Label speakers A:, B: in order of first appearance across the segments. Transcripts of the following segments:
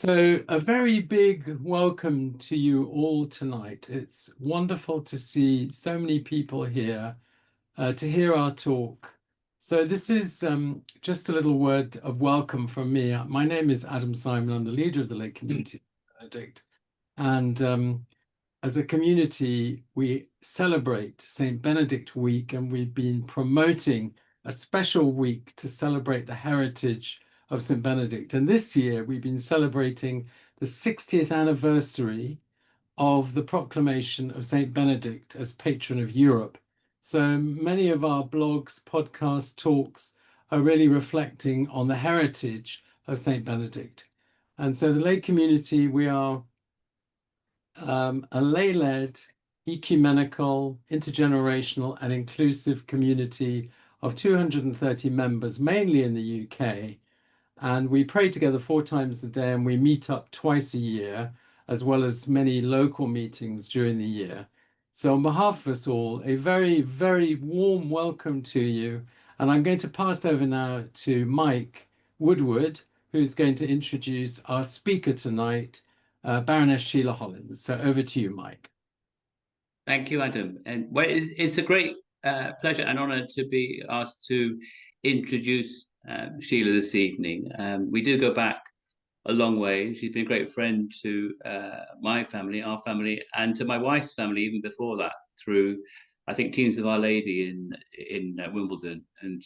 A: So, a very big welcome to you all tonight. It's wonderful to see so many people here to hear our talk. So, this is just a little word of welcome from me. My name is Adam Simon. I'm the leader of the Lake Community of St Benedict. And as a community, we celebrate St Benedict Week, and we've been promoting a special week to celebrate the heritage of St Benedict. And this year we've been celebrating the 60th anniversary of the proclamation of St Benedict as patron of Europe. So many of our blogs, podcasts, talks are really reflecting on the heritage of St Benedict. And so the lay community, we are a lay-led, ecumenical, intergenerational and inclusive community of 230 members, mainly in the UK. And we pray together 4 times a day, and we meet up twice a year, as well as many local meetings during the year. So on behalf of us all, a very, very warm welcome to you. And I'm going to pass over now to Mike Woodward, who's going to introduce our speaker tonight, Baroness Sheila Hollins. So over to you, Mike.
B: Thank you, Adam. And it's a great pleasure and honour to be asked to introduce Sheila this evening. We do go back a long way. She's been a great friend to my family, our family, and to my wife's family even before that, through, I think, Teens of Our Lady in Wimbledon, and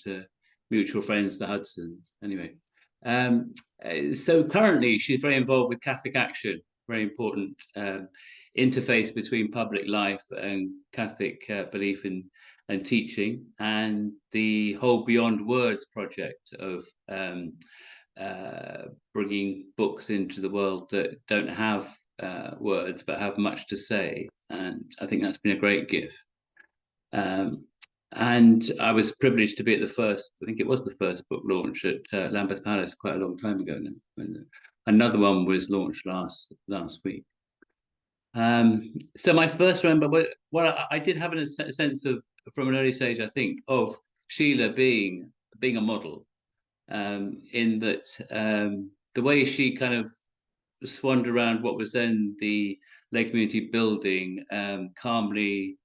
B: mutual friends, the Hudsons. Anyway, so currently she's very involved with Catholic Action, very important interface between public life and Catholic belief and teaching, and the whole Beyond Words project of bringing books into the world that don't have words but have much to say. And I think that's been a great gift. And I was privileged to be at the first, I think it was the first book launch at Lambeth Palace quite a long time ago now. And another one was launched last week. So my first remember, well, I did have a sense of, from an early stage, I think, of Sheila being a model, in that the way she kind of swanned around what was then the lay community building, calmly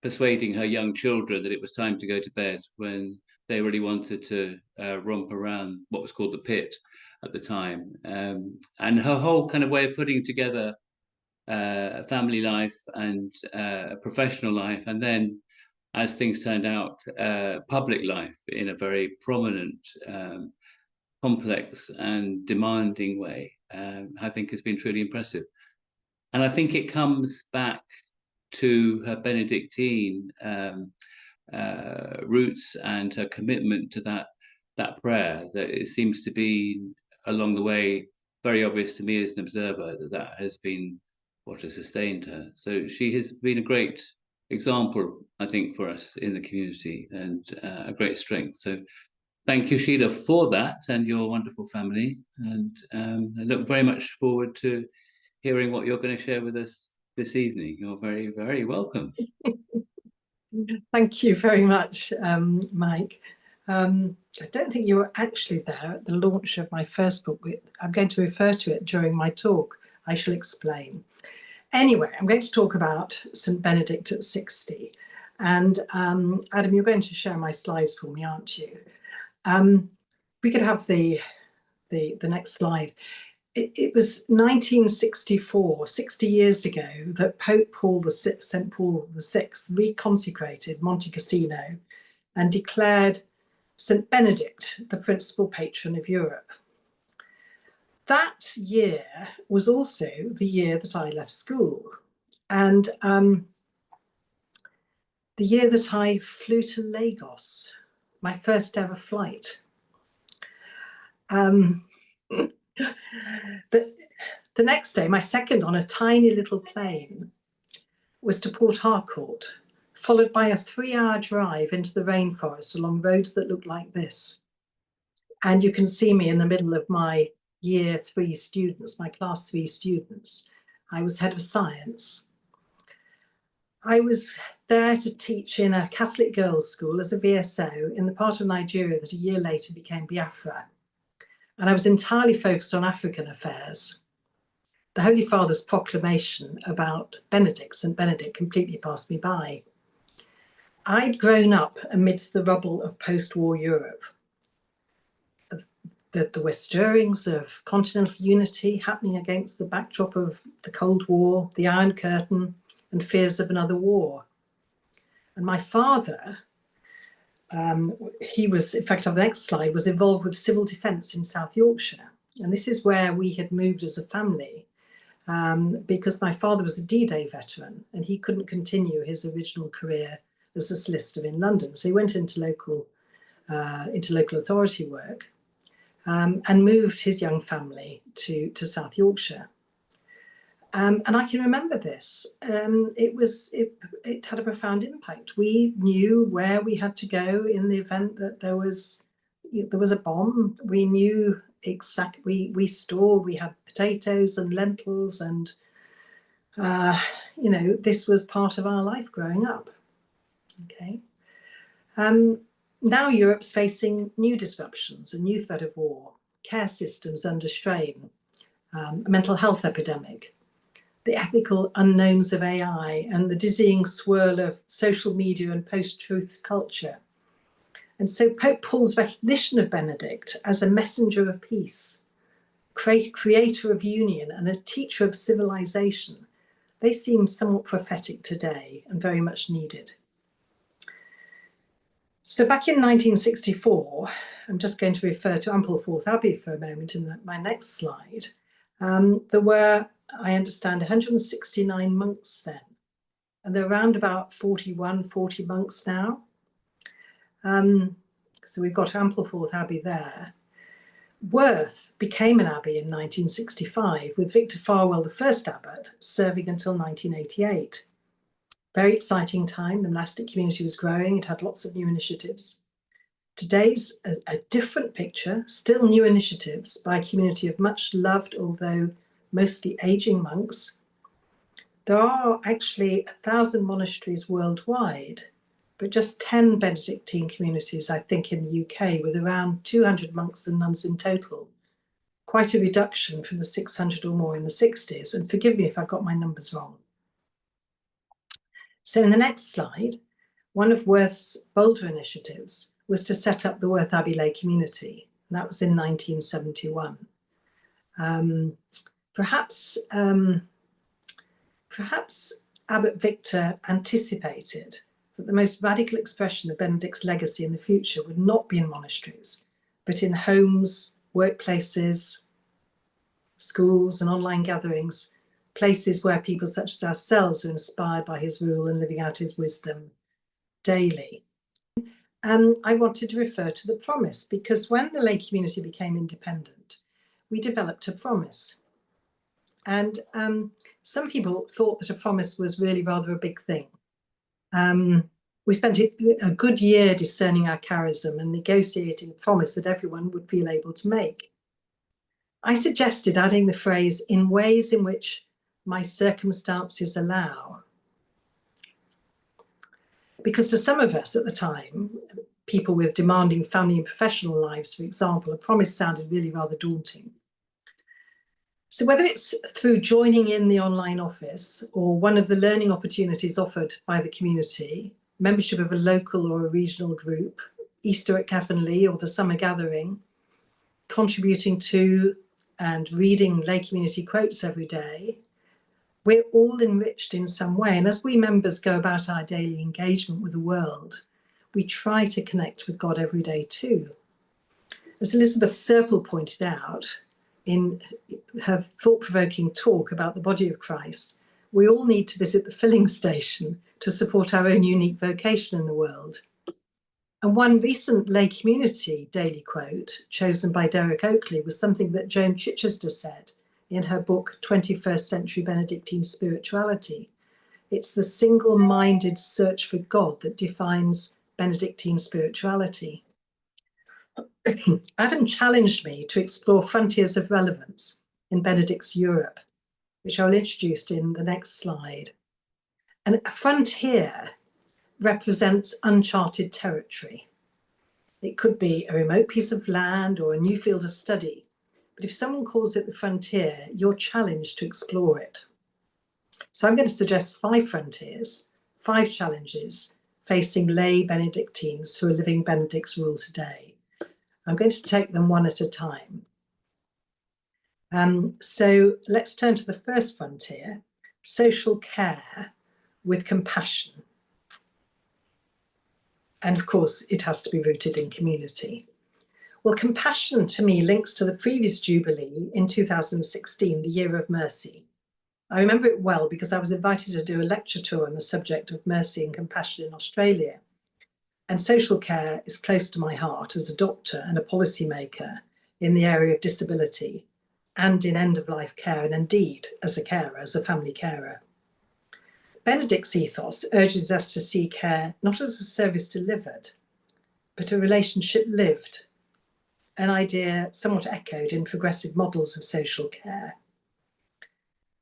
B: persuading her young children that it was time to go to bed when they really wanted to romp around what was called the pit at the time, and her whole kind of way of putting together family life and professional life, and then, as things turned out, public life in a very prominent, complex and demanding way, I think has been truly impressive. And I think it comes back to her Benedictine roots and her commitment to that prayer, that it seems to be along the way very obvious to me as an observer that has been what has sustained her. So she has been a great example, I think, for us in the community, and a great strength. So thank you, Sheila, for that, and your wonderful family. And I look very much forward to hearing what you're going to share with us this evening. You're very, very welcome.
C: Thank you very much, Mike. I don't think you were actually there at the launch of my first book. I'm going to refer to it during my talk. I shall explain. Anyway, I'm going to talk about St Benedict at 60. And Adam, you're going to share my slides for me, aren't you? We could have the next slide. It was 1964, 60 years ago, that Pope St Paul VI reconsecrated Monte Cassino and declared St Benedict the principal patron of Europe. That year was also the year that I left school, and the year that I flew to Lagos, my first ever flight. But the next day, my second on a tiny little plane, was to Port Harcourt, followed by a 3-hour drive into the rainforest along roads that looked like this. And you can see me in the middle of my year 3 students, my class 3 students. I was head of science. I was there to teach in a Catholic girls' school as a VSO in the part of Nigeria that a year later became Biafra. and I was entirely focused on African affairs. The Holy Father's proclamation about Benedict, St Benedict, completely passed me by. I'd grown up amidst the rubble of post-war Europe. There were stirrings of continental unity happening against the backdrop of the Cold War, the Iron Curtain, and fears of another war. And my father, he was, in fact, on the next slide, was involved with civil defence in South Yorkshire. And this is where we had moved as a family, because my father was a D-Day veteran and he couldn't continue his original career as a solicitor in London. So he went into local authority work. And moved his young family to South Yorkshire. And I can remember this. It had a profound impact. We knew where we had to go in the event that there was a bomb. We knew exactly. We had potatoes and lentils, and this was part of our life growing up. Okay. Now Europe's facing new disruptions, a new threat of war, care systems under strain, a mental health epidemic, the ethical unknowns of AI, and the dizzying swirl of social media and post-truth culture. And so Pope Paul's recognition of Benedict as a messenger of peace, creator of union, and a teacher of civilization, they seem somewhat prophetic today and very much needed. So back in 1964, I'm just going to refer to Ampleforth Abbey for a moment in my next slide. There were, I understand, 169 monks then, and there are around about 40 monks now. So we've got Ampleforth Abbey there. Worth became an abbey in 1965, with Victor Farwell, the first abbot, serving until 1988. Very exciting time. The monastic community was growing. It had lots of new initiatives. Today's a different picture, still new initiatives by a community of much loved, although mostly aging monks. There are actually 1,000 monasteries worldwide, but just 10 Benedictine communities, I think, in the UK, with around 200 monks and nuns in total. Quite a reduction from the 600 or more in the 60s. And forgive me if I've got my numbers wrong. So in the next slide, one of Worth's bolder initiatives was to set up the Worth Abbey lay community. And that was in 1971. Perhaps Abbot Victor anticipated that the most radical expression of Benedict's legacy in the future would not be in monasteries, but in homes, workplaces, schools, and online gatherings, places where people such as ourselves are inspired by his rule and living out his wisdom daily. I wanted to refer to the promise, because when the lay community became independent, we developed a promise. And some people thought that a promise was really rather a big thing. We spent a good year discerning our charism and negotiating a promise that everyone would feel able to make. I suggested adding the phrase, "in ways in which my circumstances allow." Because to some of us at the time, people with demanding family and professional lives, for example, a promise sounded really rather daunting. So whether it's through joining in the online office or one of the learning opportunities offered by the community, membership of a local or a regional group, Easter at Cavanley or the summer gathering, contributing to and reading lay community quotes every day, we're all enriched in some way. And as we members go about our daily engagement with the world, we try to connect with God every day too. As Elizabeth Serple pointed out in her thought-provoking talk about the body of Christ, we all need to visit the filling station to support our own unique vocation in the world. And one recent lay community daily quote chosen by Derek Oakley was something that Joan Chichester said in her book, 21st Century Benedictine Spirituality. It's the single-minded search for God that defines Benedictine spirituality. Adam challenged me to explore frontiers of relevance in Benedict's Europe, which I'll introduce in the next slide. And a frontier represents uncharted territory. It could be a remote piece of land or a new field of study. But if someone calls it the frontier, you're challenged to explore it. So I'm going to suggest 5 frontiers, 5 challenges facing lay Benedictines who are living Benedict's rule today. I'm going to take them one at a time. So let's turn to the first frontier, social care with compassion. And of course, it has to be rooted in community. Well, compassion to me links to the previous Jubilee in 2016, the Year of Mercy. I remember it well because I was invited to do a lecture tour on the subject of mercy and compassion in Australia. And social care is close to my heart as a doctor and a policymaker in the area of disability and in end-of-life care, and indeed as a carer, as a family carer. Benedict's ethos urges us to see care not as a service delivered, but a relationship lived, an idea somewhat echoed in progressive models of social care.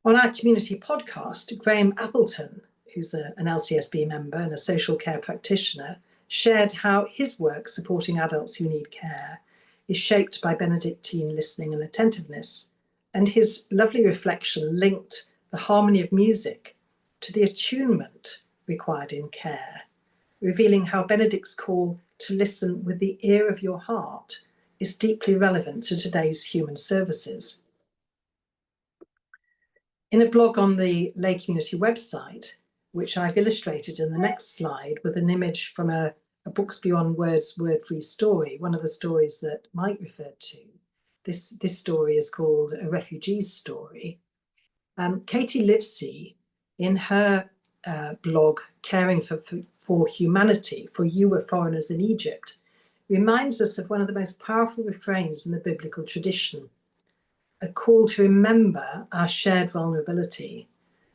C: On our community podcast, Graham Appleton, who's an LCSB member and a social care practitioner, shared how his work supporting adults who need care is shaped by Benedictine listening and attentiveness, and his lovely reflection linked the harmony of music to the attunement required in care, revealing how Benedict's call to listen with the ear of your heart is deeply relevant to today's human services. In a blog on the Lay Community website, which I've illustrated in the next slide with an image from a Books Beyond Words word-free story, one of the stories that Mike referred to. This story is called A Refugee's Story. Katie Livesey, in her blog, Caring for Humanity, for You Were Foreigners in Egypt, reminds us of one of the most powerful refrains in the biblical tradition, a call to remember our shared vulnerability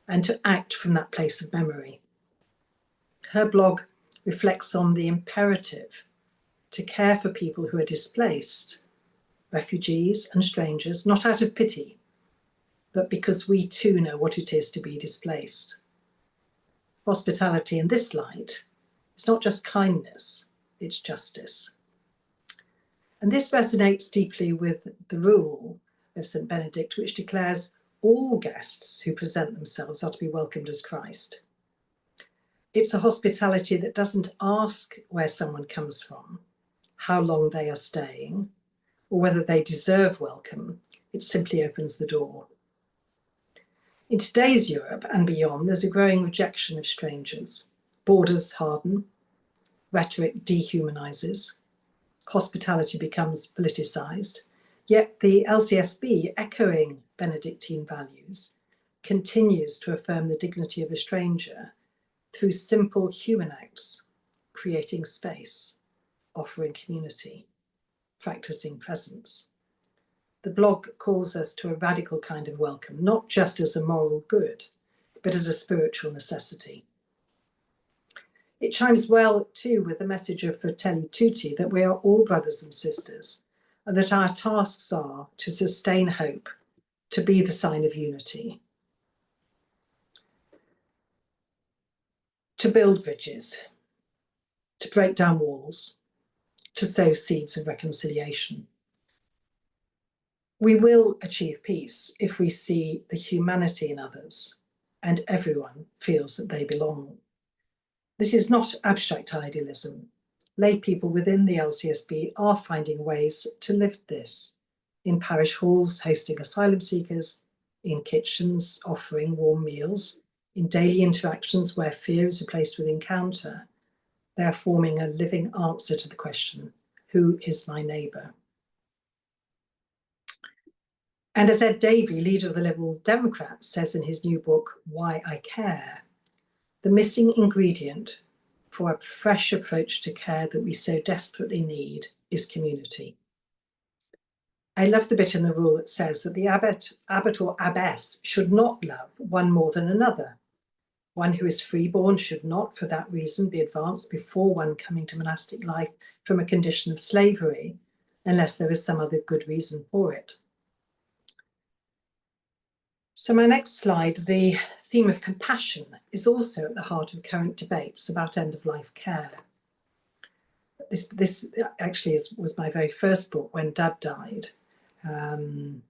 C: and to act from that place of memory. Her blog reflects on the imperative to care for people who are displaced, refugees and strangers, not out of pity, but because we too know what it is to be displaced. Hospitality in this light is not just kindness, it's justice. And this resonates deeply with the rule of St Benedict, which declares all guests who present themselves are to be welcomed as Christ. It's a hospitality that doesn't ask where someone comes from, how long they are staying, or whether they deserve welcome. It simply opens the door. In today's Europe and beyond, there's a growing rejection of strangers. Borders harden, rhetoric dehumanizes, hospitality becomes politicized, yet the LCSB, echoing Benedictine values, continues to affirm the dignity of a stranger through simple human acts, creating space, offering community, practicing presence. The blog calls us to a radical kind of welcome, not just as a moral good, but as a spiritual necessity. It chimes well too with the message of Fratelli Tutti that we are all brothers and sisters, and that our tasks are to sustain hope, to be the sign of unity, to build bridges, to break down walls, to sow seeds of reconciliation. We will achieve peace if we see the humanity in others and everyone feels that they belong. This is not abstract idealism. Lay people within the LCSB are finding ways to live this, in parish halls hosting asylum seekers, in kitchens offering warm meals, in daily interactions where fear is replaced with encounter. They are forming a living answer to the question, who is my neighbour? And as Ed Davey, leader of the Liberal Democrats, says in his new book, Why I Care, the missing ingredient for a fresh approach to care that we so desperately need is community. I love the bit in the rule that says that the abbot or abbess should not love one more than another. One who is freeborn should not, for that reason, be advanced before one coming to monastic life from a condition of slavery, unless there is some other good reason for it. So my next slide, the theme of compassion, is also at the heart of current debates about end-of-life care. This actually was my very first book when Dad died, and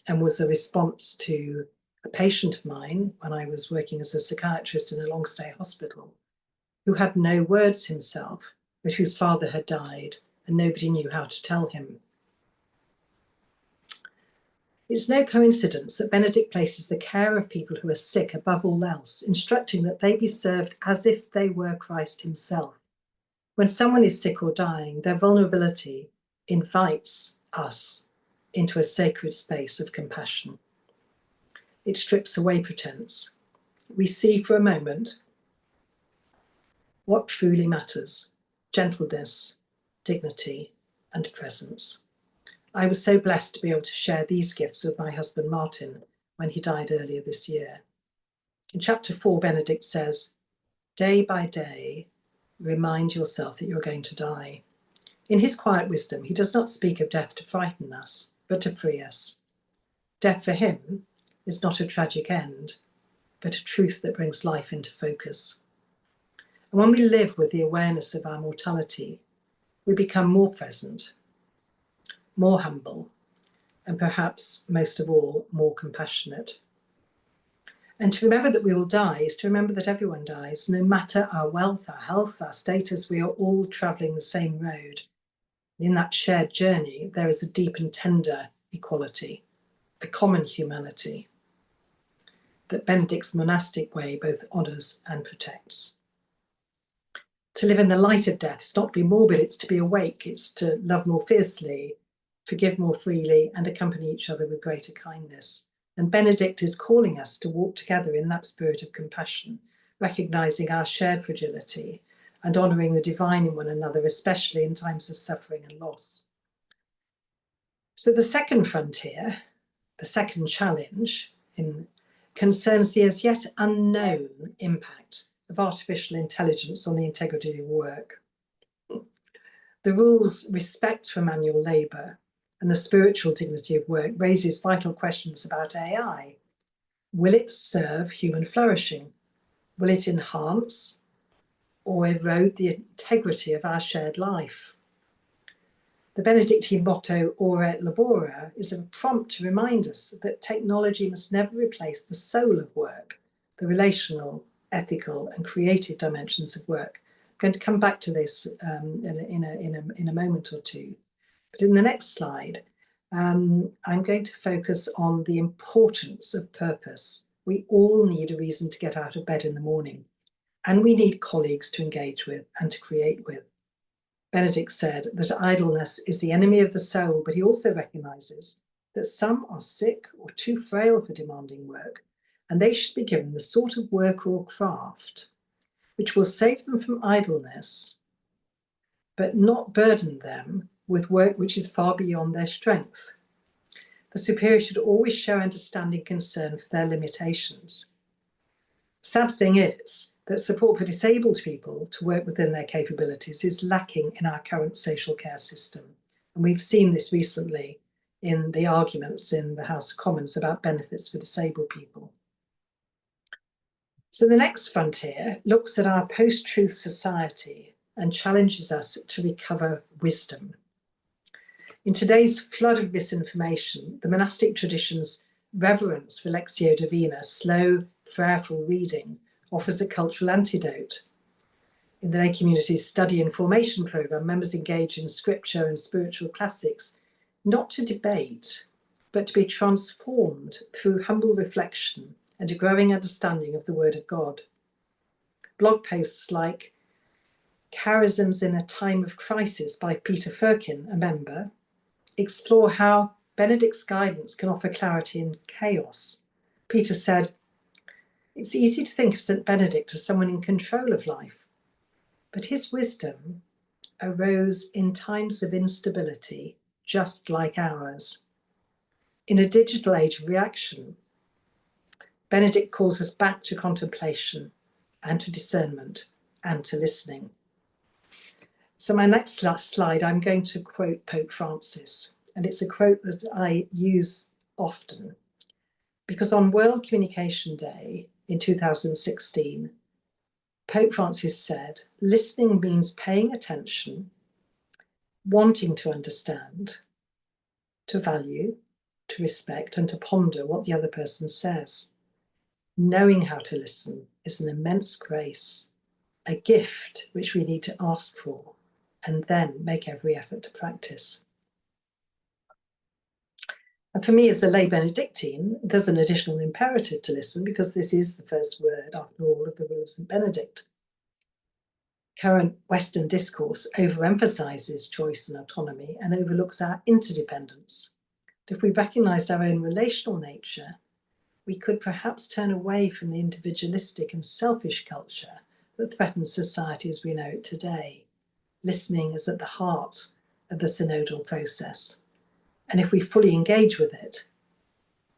C: was a response to a patient of mine when I was working as a psychiatrist in a long stay hospital, who had no words himself, but whose father had died and nobody knew how to tell him. It's no coincidence that Benedict places the care of people who are sick above all else, instructing that they be served as if they were Christ himself. When someone is sick or dying, their vulnerability invites us into a sacred space of compassion. It strips away pretense. We see for a moment what truly matters: gentleness, dignity, and presence. I was so blessed to be able to share these gifts with my husband Martin when he died earlier this year. In chapter 4, Benedict says, "Day by day, remind yourself that you're going to die." In his quiet wisdom, he does not speak of death to frighten us, but to free us. Death for him is not a tragic end, but a truth that brings life into focus. And when we live with the awareness of our mortality, we become more present, more humble, and perhaps most of all, more compassionate. And to remember that we will die is to remember that everyone dies. No matter our wealth, our health, our status, we are all travelling the same road. In that shared journey, there is a deep and tender equality, a common humanity that Benedict's monastic way both honours and protects. To live in the light of death is not to be morbid, it's to be awake, it's to love more fiercely, forgive more freely, and accompany each other with greater kindness. And Benedict is calling us to walk together in that spirit of compassion, recognising our shared fragility and honouring the divine in one another, especially in times of suffering and loss. So the second frontier, the second challenge, concerns the as yet unknown impact of artificial intelligence on the integrity of work. The rule's respect for manual labour and the spiritual dignity of work raises vital questions about AI. Will it serve human flourishing? Will it enhance or erode the integrity of our shared life? The Benedictine motto, Ora et Labora, is a prompt to remind us that technology must never replace the soul of work, the relational, ethical, and creative dimensions of work. I'm going to come back to this in a moment or two. But in the next slide, I'm going to focus on the importance of purpose. We all need a reason to get out of bed in the morning, and we need colleagues to engage with and to create with. Benedict said that idleness is the enemy of the soul, but he also recognises that some are sick or too frail for demanding work, and they should be given the sort of work or craft which will save them from idleness, but not burden them with work which is far beyond their strength. The superior should always show understanding concern for their limitations. Sad thing is that support for disabled people to work within their capabilities is lacking in our current social care system. And we've seen this recently in the arguments in the House of Commons about benefits for disabled people. So the next frontier looks at our post-truth society and challenges us to recover wisdom. In today's flood of misinformation, the monastic tradition's reverence for Lectio Divina, slow, prayerful reading, offers a cultural antidote. In the lay community's study and formation programme, members engage in scripture and spiritual classics, not to debate, but to be transformed through humble reflection and a growing understanding of the Word of God. Blog posts like Charisms in a Time of Crisis by Peter Firkin, a member, explore how Benedict's guidance can offer clarity in chaos. Peter said, "It's easy to think of St Benedict as someone in control of life, but his wisdom arose in times of instability, just like ours. In a digital age of reaction, Benedict calls us back to contemplation and to discernment and to listening." So my next slide, I'm going to quote Pope Francis, and it's a quote that I use often, because on World Communication Day in 2016, Pope Francis said, "Listening means paying attention wanting to understand, to value, to respect, and to ponder what the other person says. Knowing how to listen is an immense grace, a gift which we need to ask for and then make every effort to practice. And for me as a lay Benedictine, there's an additional imperative to listen because this is the first word, after all, of the rule of St Benedict. Current Western discourse overemphasises choice and autonomy and overlooks our interdependence. If we recognised our own relational nature, we could perhaps turn away from the individualistic and selfish culture that threatens society as we know it today. Listening is at the heart of the synodal process. And if we fully engage with it,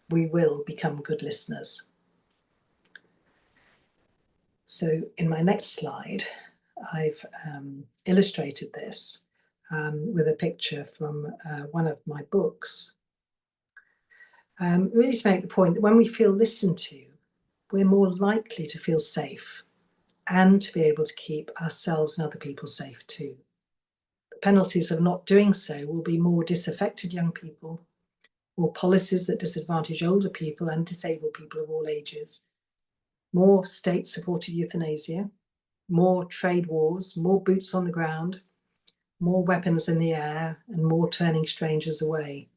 C: we will become good listeners. So in my next slide, I've illustrated this with a picture from one of my books. Really to make the point that when we feel listened to, we're more likely to feel safe and to be able to keep ourselves and other people safe too. The penalties of not doing so will be more disaffected young people, more policies that disadvantage older people and disable people of all ages, more state-supported euthanasia, more trade wars, more boots on the ground, more weapons in the air, and more turning strangers away.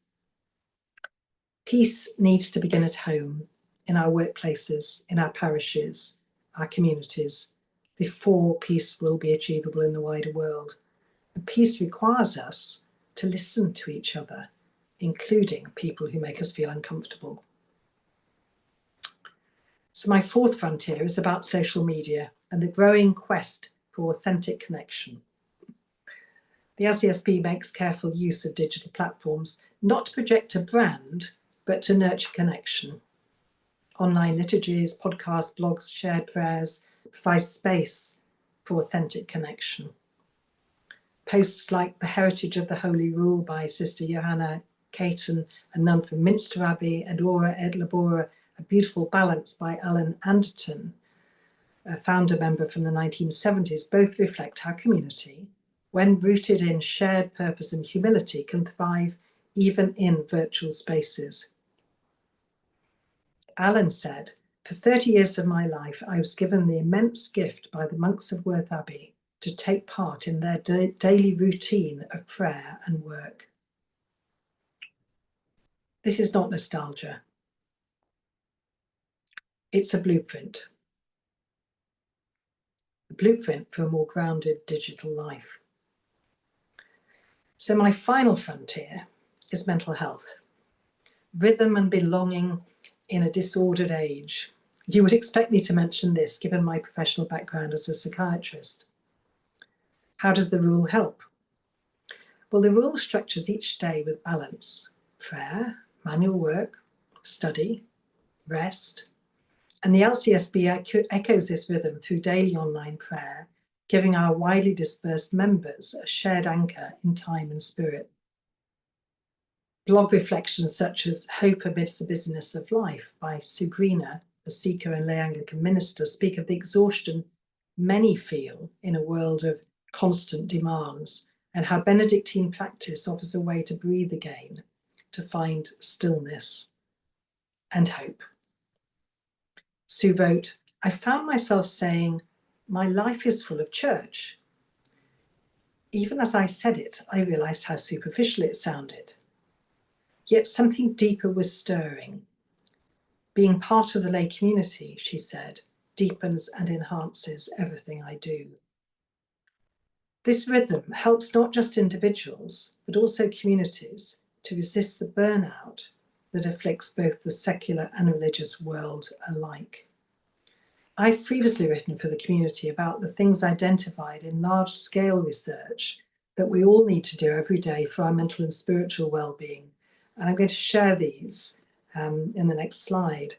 C: Peace needs to begin at home, in our workplaces, in our parishes, our communities, before peace will be achievable in the wider world. And peace requires us to listen to each other, including people who make us feel uncomfortable. So my fourth frontier is about social media and the growing quest for authentic connection. The LCSB makes careful use of digital platforms, not to project a brand, but to nurture connection. Online liturgies, podcasts, blogs, shared prayers provide space for authentic connection. Posts like The Heritage of the Holy Rule by Sister Johanna Caton, a nun from Minster Abbey, and Ora et Labora, A Beautiful Balance by Alan Anderton, a founder member from the 1970s, both reflect how community, when rooted in shared purpose and humility, can thrive even in virtual spaces. Alan said, "For 30 years of my life, I was given the immense gift by the monks of Worth Abbey to take part in their daily routine of prayer and work." This is not nostalgia. It's a blueprint. A blueprint for a more grounded digital life. So my final frontier is mental health. Rhythm and belonging in a disordered age. You would expect me to mention this given my professional background as a psychiatrist. How does the rule help? Well, the rule structures each day with balance: prayer, manual work, study, rest. And the LCSB echoes this rhythm through daily online prayer, giving our widely dispersed members a shared anchor in time and spirit. Blog reflections such as Hope Amidst the Busyness of Life by Sue Greener, a seeker and lay Anglican minister, speak of the exhaustion many feel in a world of constant demands, and how Benedictine practice offers a way to breathe again, to find stillness and hope. Sue wrote, "I found myself saying, 'My life is full of church.' Even as I said it, I realised how superficial it sounded. Yet something deeper was stirring. Being part of the lay community," she said, "deepens and enhances everything I do." This rhythm helps not just individuals, but also communities to resist the burnout that afflicts both the secular and religious world alike. I've previously written for the community about the things identified in large-scale research that we all need to do every day for our mental and spiritual well-being. And I'm going to share these in the next slide.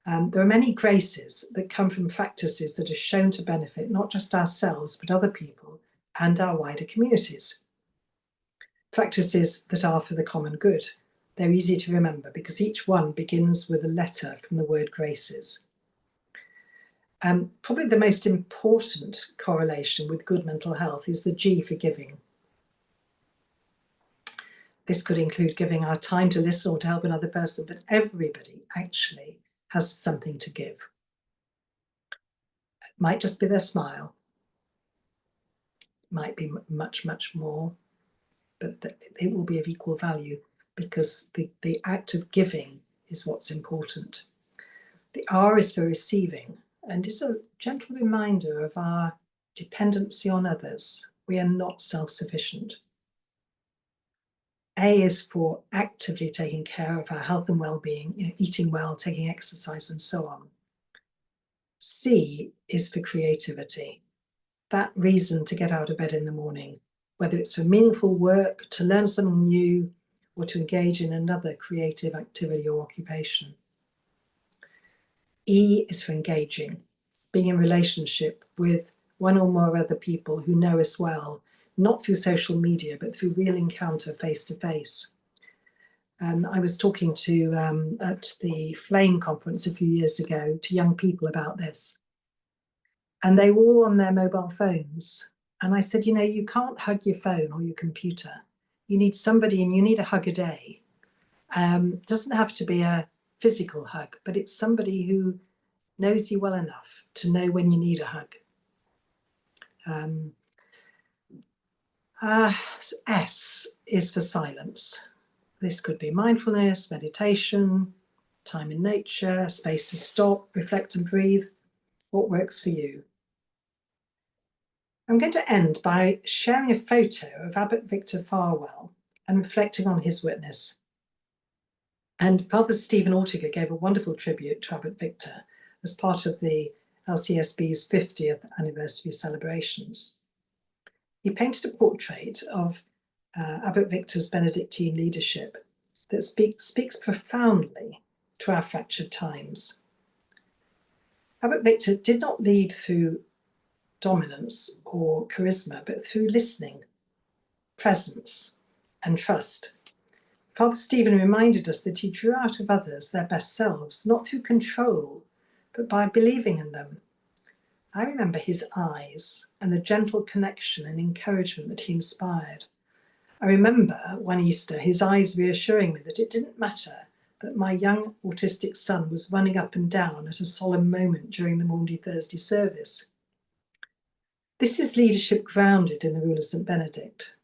C: There are many graces that come from practices that are shown to benefit not just ourselves, but other people and our wider communities. Practices that are for the common good. They're easy to remember because each one begins with a letter from the word graces. Probably the most important correlation with good mental health is the G for giving. This could include giving our time to listen or to help another person, but everybody actually has something to give. It might just be their smile. It might be much, much more, but it will be of equal value, because the act of giving is what's important. The R is for receiving, and is a gentle reminder of our dependency on others. We are not self-sufficient. A is for actively taking care of our health and well-being, eating well, taking exercise, and so on. C is for creativity, that reason to get out of bed in the morning, whether it's for meaningful work, to learn something new, or to engage in another creative activity or occupation. E is for engaging, being in relationship with one or more other people who know us well, not through social media, but through real encounter face to face. I was talking to, at the Flame conference a few years ago, to young people about this. And they were all on their mobile phones. And I said, you can't hug your phone or your computer. You need somebody, and you need a hug a day. It doesn't have to be a physical hug, but it's somebody who knows you well enough to know when you need a hug. S is for silence. This could be mindfulness, meditation, time in nature, space to stop, reflect and breathe. What works for you? I'm going to end by sharing a photo of Abbot Victor Farwell and reflecting on his witness. And Father Stephen Ortiga gave a wonderful tribute to Abbot Victor as part of the LCSB's 50th anniversary celebrations. He painted a portrait of Abbot Victor's Benedictine leadership that speaks profoundly to our fractured times. Abbot Victor did not lead through dominance or charisma, but through listening, presence, and trust. Father Stephen reminded us that he drew out of others their best selves, not through control, but by believing in them. I remember his eyes and the gentle connection and encouragement that he inspired. I remember one Easter, his eyes reassuring me that it didn't matter that my young autistic son was running up and down at a solemn moment during the Maundy Thursday service. This is leadership grounded in the rule of St Benedict.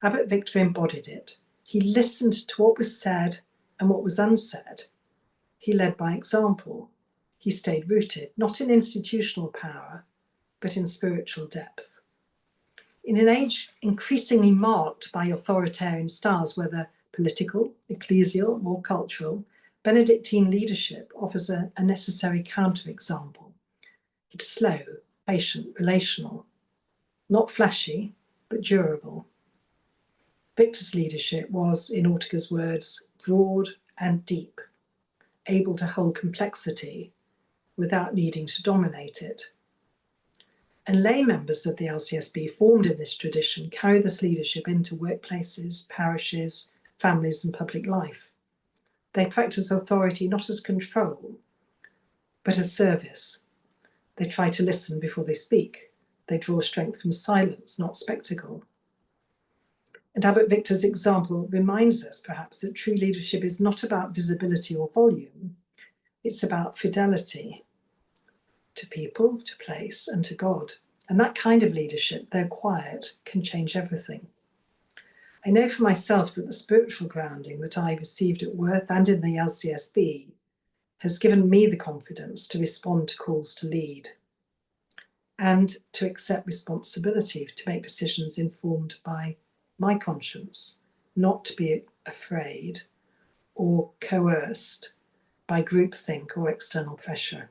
C: Abbot Victor embodied it. He listened to what was said and what was unsaid. He led by example. He stayed rooted, not in institutional power, but in spiritual depth. In an age increasingly marked by authoritarian styles, whether political, ecclesial, or cultural, Benedictine leadership offers a necessary counterexample. It's slow, patient, relational, not flashy, but durable. Victor's leadership was, in Ortiga's words, broad and deep, able to hold complexity without needing to dominate it. And lay members of the LCSB formed in this tradition carry this leadership into workplaces, parishes, families, and public life. They practice authority not as control, but as service. They try to listen before they speak. They draw strength from silence, not spectacle. And Abbot Victor's example reminds us, perhaps, that true leadership is not about visibility or volume. It's about fidelity to people, to place, and to God. And that kind of leadership, though quiet, can change everything. I know for myself that the spiritual grounding that I received at Worth and in the LCSB has given me the confidence to respond to calls to lead and to accept responsibility to make decisions informed by my conscience, not to be afraid or coerced by groupthink or external pressure.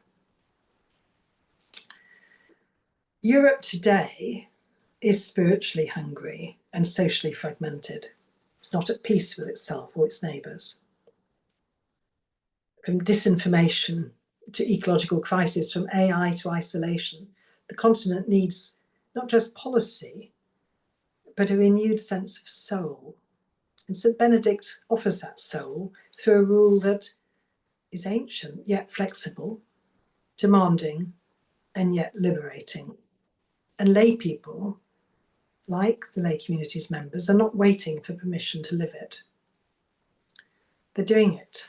C: Europe today is spiritually hungry and socially fragmented. It's not at peace with itself or its neighbours. From disinformation to ecological crisis, from AI to isolation, the continent needs not just policy, but a renewed sense of soul. And St Benedict offers that soul through a rule that is ancient yet flexible, demanding and yet liberating. And lay people like the lay community's members, are not waiting for permission to live it. They're doing it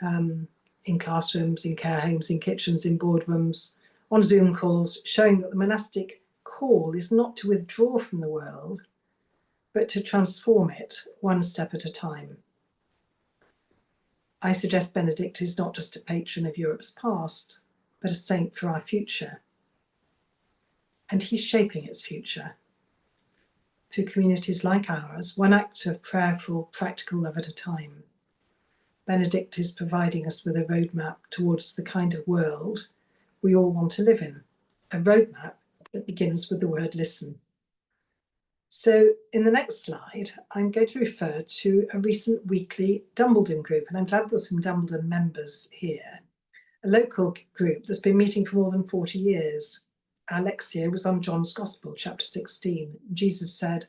C: in classrooms, in care homes, in kitchens, in boardrooms, on Zoom calls, showing that the monastic call is not to withdraw from the world, but to transform it one step at a time. I suggest Benedict is not just a patron of Europe's past, but a saint for our future. And he's shaping its future through communities like ours, one act of prayerful, practical love at a time. Benedict is providing us with a roadmap towards the kind of world we all want to live in, a roadmap that begins with the word listen. So in the next slide, I'm going to refer to a recent weekly Dumbledon group, and I'm glad there's some Dumbledon members here, a local group that's been meeting for more than 40 years. Our Lectio was on John's Gospel, chapter 16. Jesus said,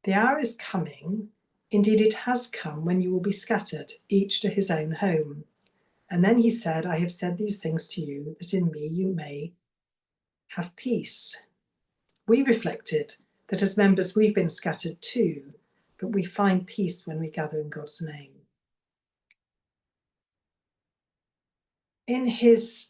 C: "The hour is coming, indeed it has come, when you will be scattered, each to his own home. And then he said, I have said these things to you, that in me you may have peace." We reflected that as members we've been scattered too, but we find peace when we gather in God's name. In his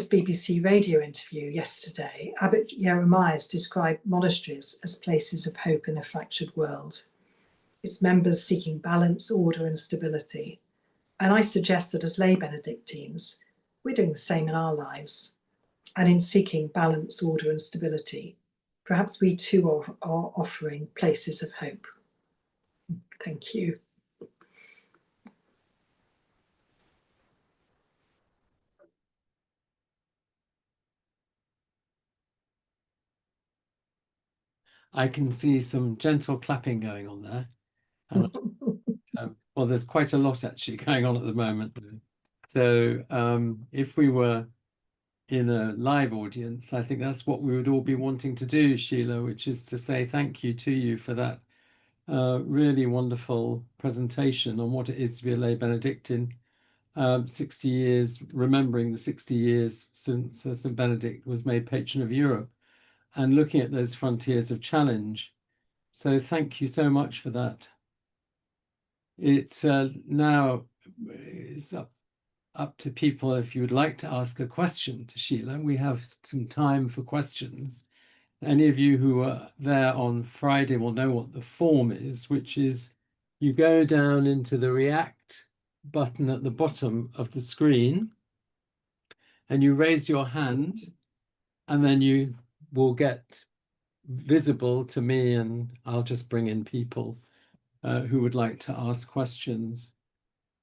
C: BBC radio interview yesterday, Abbot Jeremias described monasteries as places of hope in a fractured world, its members seeking balance, order and stability. And I suggest that as lay Benedictines, we're doing the same in our lives. And in seeking balance, order and stability, perhaps we too are offering places of hope. Thank you.
A: I can see some gentle clapping going on there. And, well, there's quite a lot actually going on at the moment. So if we were in a live audience, I think that's what we would all be wanting to do, Sheila, which is to say thank you to you for that really wonderful presentation on what it is to be a lay Benedictine. 60 years, remembering the 60 years since St Benedict was made patron of Europe, and looking at those frontiers of challenge. So thank you so much for that. It's now it's up to people if you would like to ask a question to Sheila. We have some time for questions. Any of you who were there on Friday will know what the form is, which is you go down into the React button at the bottom of the screen and you raise your hand, and then you will get visible to me, and I'll just bring in people who would like to ask questions.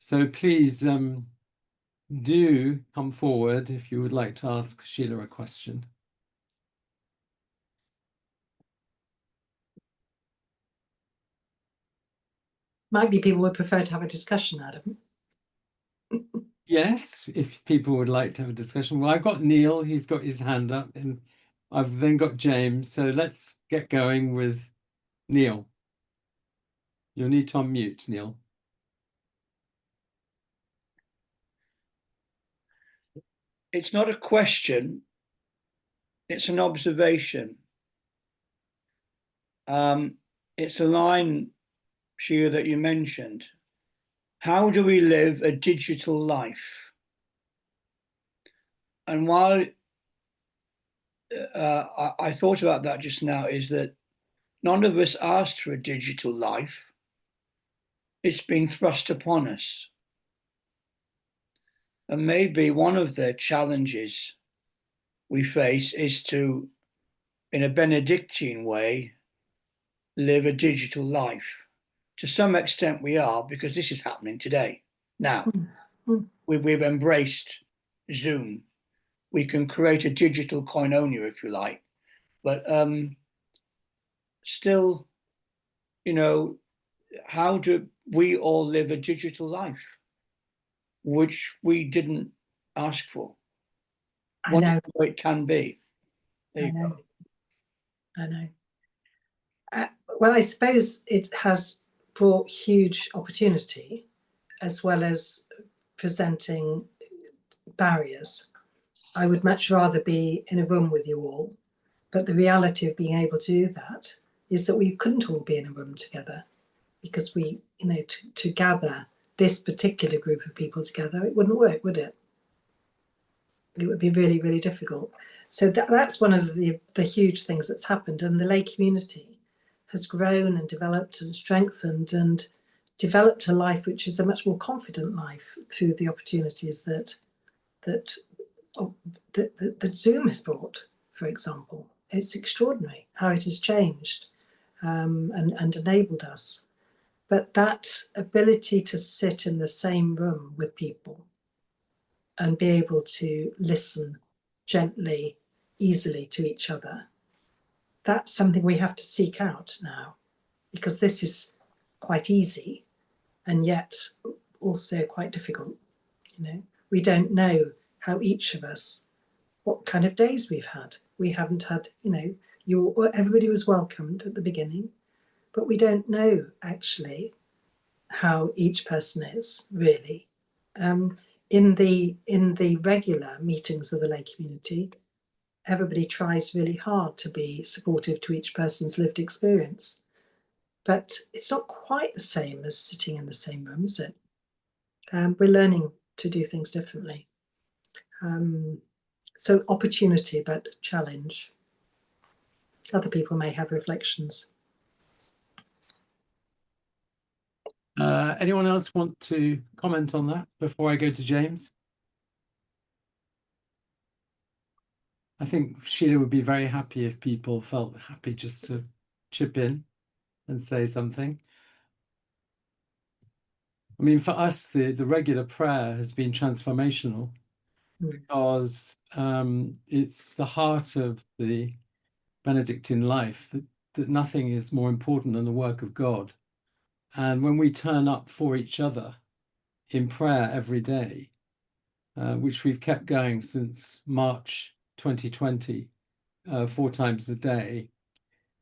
A: So please do come forward if you would like to ask Sheila a question.
C: Might be people would prefer to have a discussion, Adam.
A: Yes, if people would like to have a discussion. Well, I've got Neil, he's got his hand up, and I've then got James. So let's get going with Neil. You'll need to unmute, Neil.
D: It's not a question, it's an observation. It's a line, Sheila, that you mentioned. How do we live a digital life? And while I thought about that just now, is that none of us asked for a digital life. It's been thrust upon us. And maybe one of the challenges we face is to, in a Benedictine way, live a digital life. To some extent we are, because this is happening today. Now, we've embraced Zoom. We can create a digital koinonia, if you like. But still, you know, how do we all live a digital life, which we didn't ask for?
C: I know.
D: It can be. There you go.
C: I know. Well, I suppose it has brought huge opportunity as well as presenting barriers. I would much rather be in a room with you all But the reality of being able to do that is that we couldn't all be in a room together, because we, you know, to gather this particular group of people together, it wouldn't work, would it? It would be really, really difficult. So that's one of the huge things that's happened. And the lay community has grown and developed and strengthened and developed a life which is a much more confident life through the opportunities that Zoom has brought, for example. It's extraordinary how it has changed and enabled us. But that ability to sit in the same room with people and be able to listen gently, easily to each other, that's something we have to seek out now, because this is quite easy and yet also quite difficult. You know, we don't know how each of us, what kind of days we've had. We haven't had, you know, everybody was welcomed at the beginning, but we don't know actually how each person is really. In the regular meetings of the lay community, everybody tries really hard to be supportive to each person's lived experience, but it's not quite the same as sitting in the same room, is it? We're learning to do things differently. So opportunity, but challenge. Other people may have reflections.
A: Anyone else want to comment on that before I go to James? I think Sheila would be very happy if people felt happy just to chip in and say something. I mean, for us, the regular prayer has been transformational because it's the heart of the Benedictine life, that nothing is more important than the work of God. And when we turn up for each other in prayer every day, which we've kept going since March 2020, 4 times a day,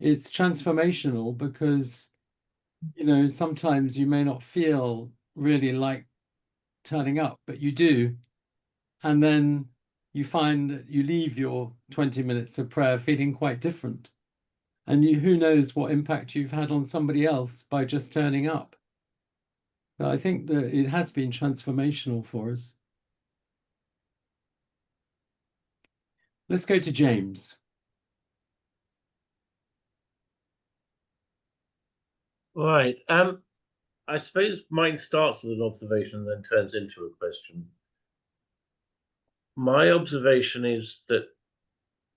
A: it's transformational because, you know, sometimes you may not feel really like turning up, but you do. And then you find that you leave your 20 minutes of prayer feeling quite different. And who knows what impact you've had on somebody else by just turning up. But I think that it has been transformational for us. Let's go to James.
E: Right. I suppose mine starts with an observation and then turns into a question. My observation is that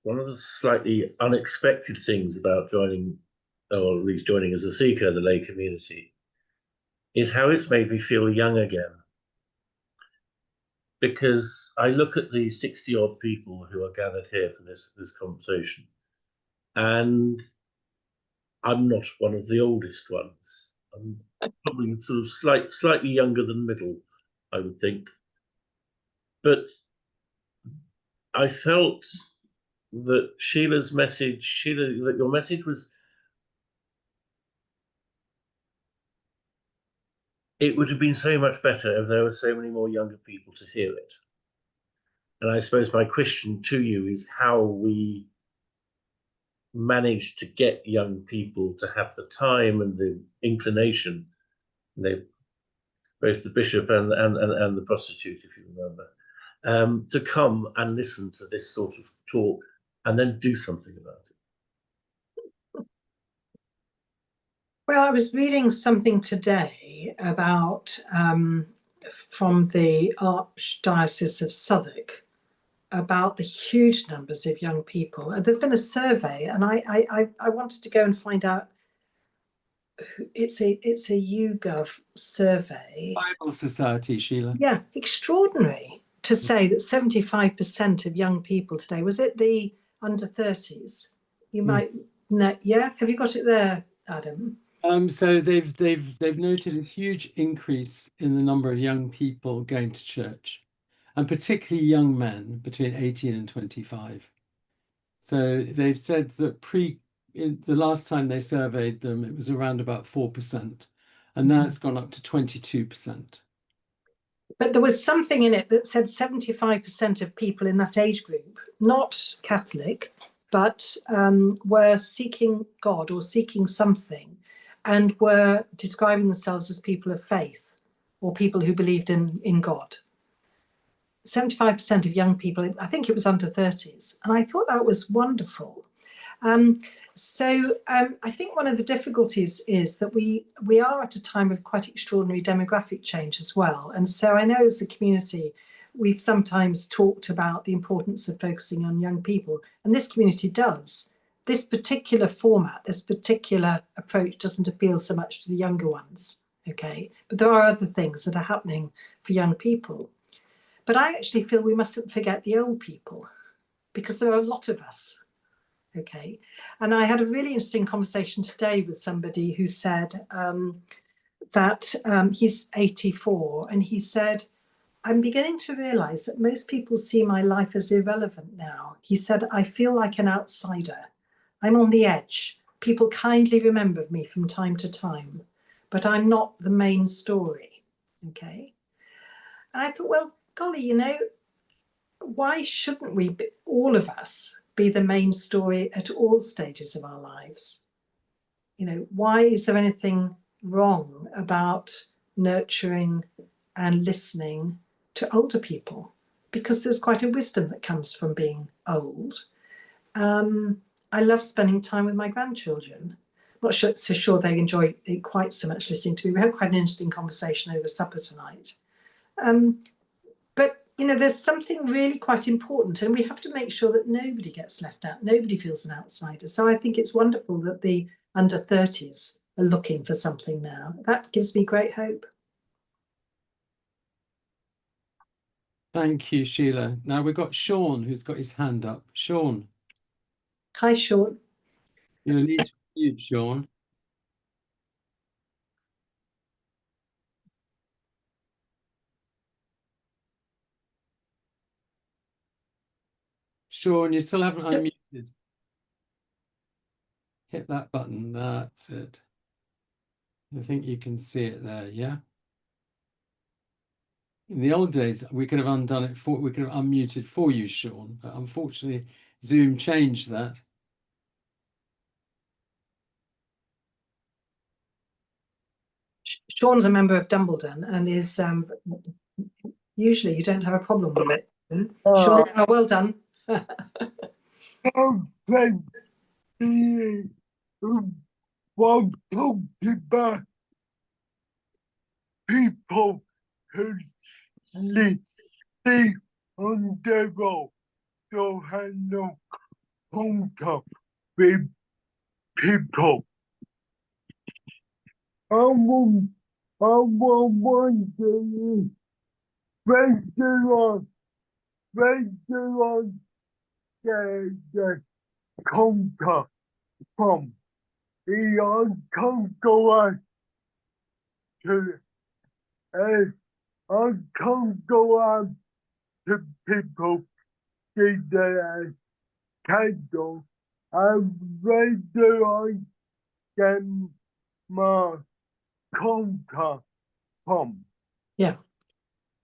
E: one of the slightly unexpected things about joining, or at least joining as a seeker, the lay community, is how it's made me feel young again. Because I look at the 60 odd people who are gathered here for this conversation, and I'm not one of the oldest ones. I'm probably sort of slightly younger than middle, I would think. But I felt that Sheila's message, Sheila, that your message was, it would have been so much better if there were so many more younger people to hear it. And I suppose my question to you is how we manage to get young people to have the time and the inclination, both the bishop and the prostitute, if you remember, to come and listen to this sort of talk and then do something about it.
C: Well, I was reading something today about from the Archdiocese of Southwark about the huge numbers of young people. There's been a survey, and I wanted to go and find out. It's a YouGov survey.
A: Bible Society, Sheila.
C: Yeah, extraordinary to say that 75% of young people today, was it the under 30s? You might know, yeah. Have you got it there, Adam?
A: So they've noted a huge increase in the number of young people going to church, and particularly young men between 18 and 25. So they've said that the last time they surveyed them, it was around about 4%, and now it's gone up to 22%.
C: But there was something in it that said 75% of people in that age group, not Catholic, but were seeking God or seeking something, and were describing themselves as people of faith or people who believed in God. 75% of young people, I think it was under 30s, and I thought that was wonderful. I think one of the difficulties is that we are at a time of quite extraordinary demographic change as well. And so I know as a community, we've sometimes talked about the importance of focusing on young people, and this community does. This particular format, this particular approach doesn't appeal so much to the younger ones, okay? But there are other things that are happening for young people. But I actually feel we mustn't forget the old people, because there are a lot of us. Okay, and I had a really interesting conversation today with somebody who said that he's 84, and he said, I'm beginning to realize that most people see my life as irrelevant now. He said, I feel like an outsider. I'm on the edge. People kindly remember me from time to time, but I'm not the main story. Okay, and I thought, well, golly, you know, why shouldn't we, all of us, be the main story at all stages of our lives? You know, why is there anything wrong about nurturing and listening to older people? Because there's quite a wisdom that comes from being old. I love spending time with my grandchildren. I'm not so sure they enjoy it quite so much listening to me. We had quite an interesting conversation over supper tonight. But you know, there's something really quite important, and we have to make sure that nobody gets left out. Nobody feels an outsider. So I think it's wonderful that the under 30s are looking for something now. That gives me great hope.
A: Thank you, Sheila. Now we've got Sean, who's got his hand up. Sean.
C: Hi, Sean.
A: You'll need to mute, Sean. Sean, you still haven't unmuted. Hit that button. That's it. I think you can see it there, yeah? In the old days, we could have undone it for, we could have unmuted for you, Sean, but unfortunately, Zoom changed that.
C: Sean's a member of Dumbledon and is usually you don't have a problem with it. Sean, oh, well done.
F: While talking about people who sleep on their own, so have no contact with people. I was wondering where the contact from. I can't go out to I can't go out to people with their candle. Where do I get my contact from?
C: Yeah.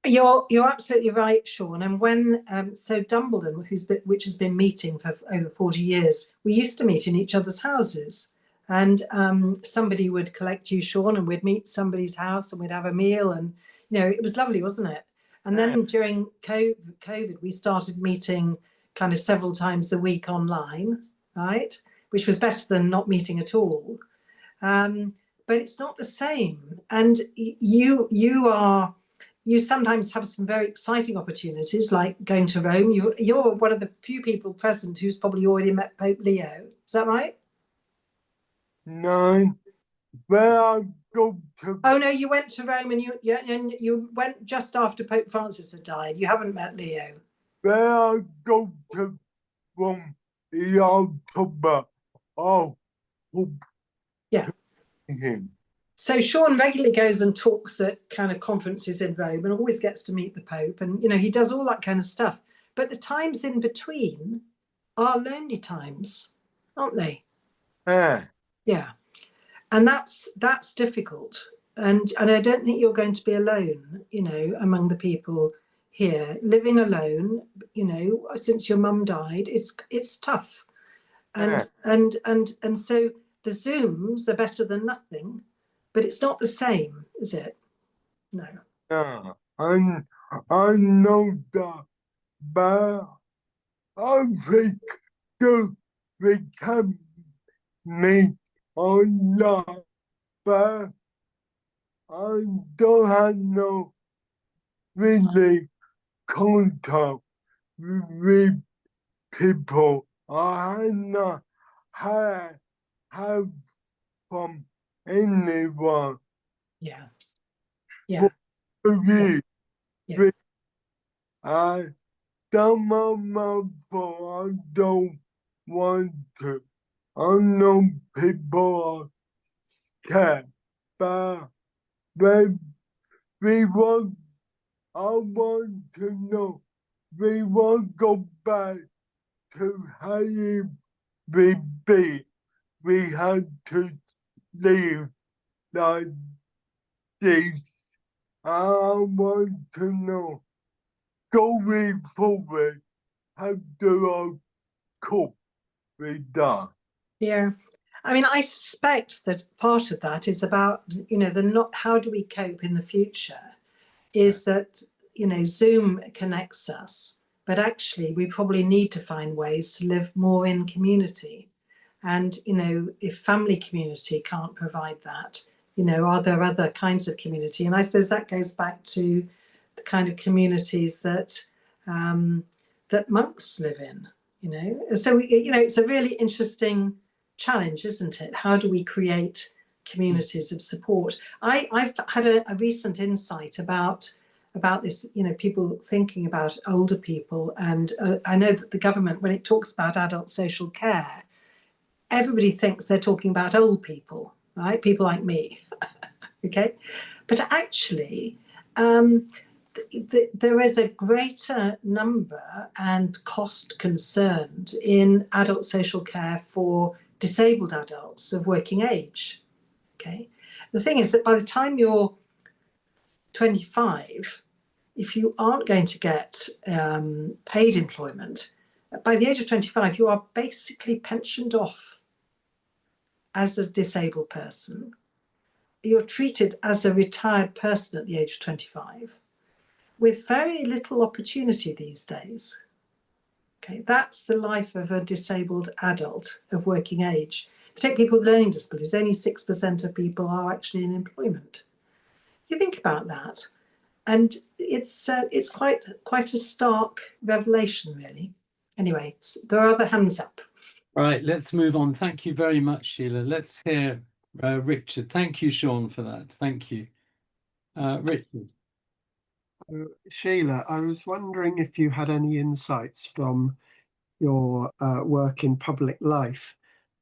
C: You're absolutely right, Sean. And when so Dumbledon, which has been meeting for over 40 years, we used to meet in each other's houses, and somebody would collect you, Sean, and we'd meet somebody's house and we'd have a meal, and you know, it was lovely, wasn't it? And then during COVID, we started meeting kind of several times a week online, right? Which was better than not meeting at all. But it's not the same. And you sometimes have some very exciting opportunities, like going to Rome. You're one of the few people present who's probably already met Pope Leo. Is that right?
F: No, where I go to.
C: Oh no, you went to Rome, and you went just after Pope Francis had died. You haven't met Leo.
F: Where I go to Rome in October. Oh,
C: yeah.
F: Him.
C: So Sean regularly goes and talks at kind of conferences in Rome and always gets to meet the Pope, and you know, he does all that kind of stuff. But the times in between are lonely times, aren't they? Yeah. And that's difficult. And I don't think you're going to be alone, you know, among the people here. Living alone, you know, since your mum died, it's tough. And so the Zooms are better than nothing, but it's not the same, is it? No.
F: Yeah, I know that, but I think we can meet online, but I don't have no really contact with people. I not have from anyone.
C: Yeah. Yeah.
F: Really,
C: Yeah.
F: I don't want my fault. I don't want to. I know people are scared, but we want. I want to know. We won't go back to how we be. We had to leave like this. I want to know, going forward, how do I cope with that?
C: Yeah. I mean, I suspect that part of that is about, the not how do we cope in the future, is that, Zoom connects us, but actually we probably need to find ways to live more in community. And, if family community can't provide that, are there other kinds of community? And I suppose that goes back to the kind of communities that that monks live in, So, it's a really interesting challenge, isn't it? How do we create communities of support? I've had a recent insight about this, people thinking about older people. And I know that the government, when it talks about adult social care, everybody thinks they're talking about old people, right? People like me, okay? But actually, there is a greater number and cost concerned in adult social care for disabled adults of working age, okay? The thing is that by the time you're 25, if you aren't going to get paid employment, by the age of 25, you are basically pensioned off as a disabled person. You're treated as a retired person at the age of 25, with very little opportunity these days. Okay, that's the life of a disabled adult of working age. If you take people with learning disabilities, only 6% of people are actually in employment. You think about that, and it's quite a stark revelation, really. Anyway, there are other hands up.
A: Right, let's move on. Thank you very much, Sheila. Let's hear Richard. Thank you, Sean, for that. Thank you. Richard.
G: Sheila, I was wondering if you had any insights from your work in public life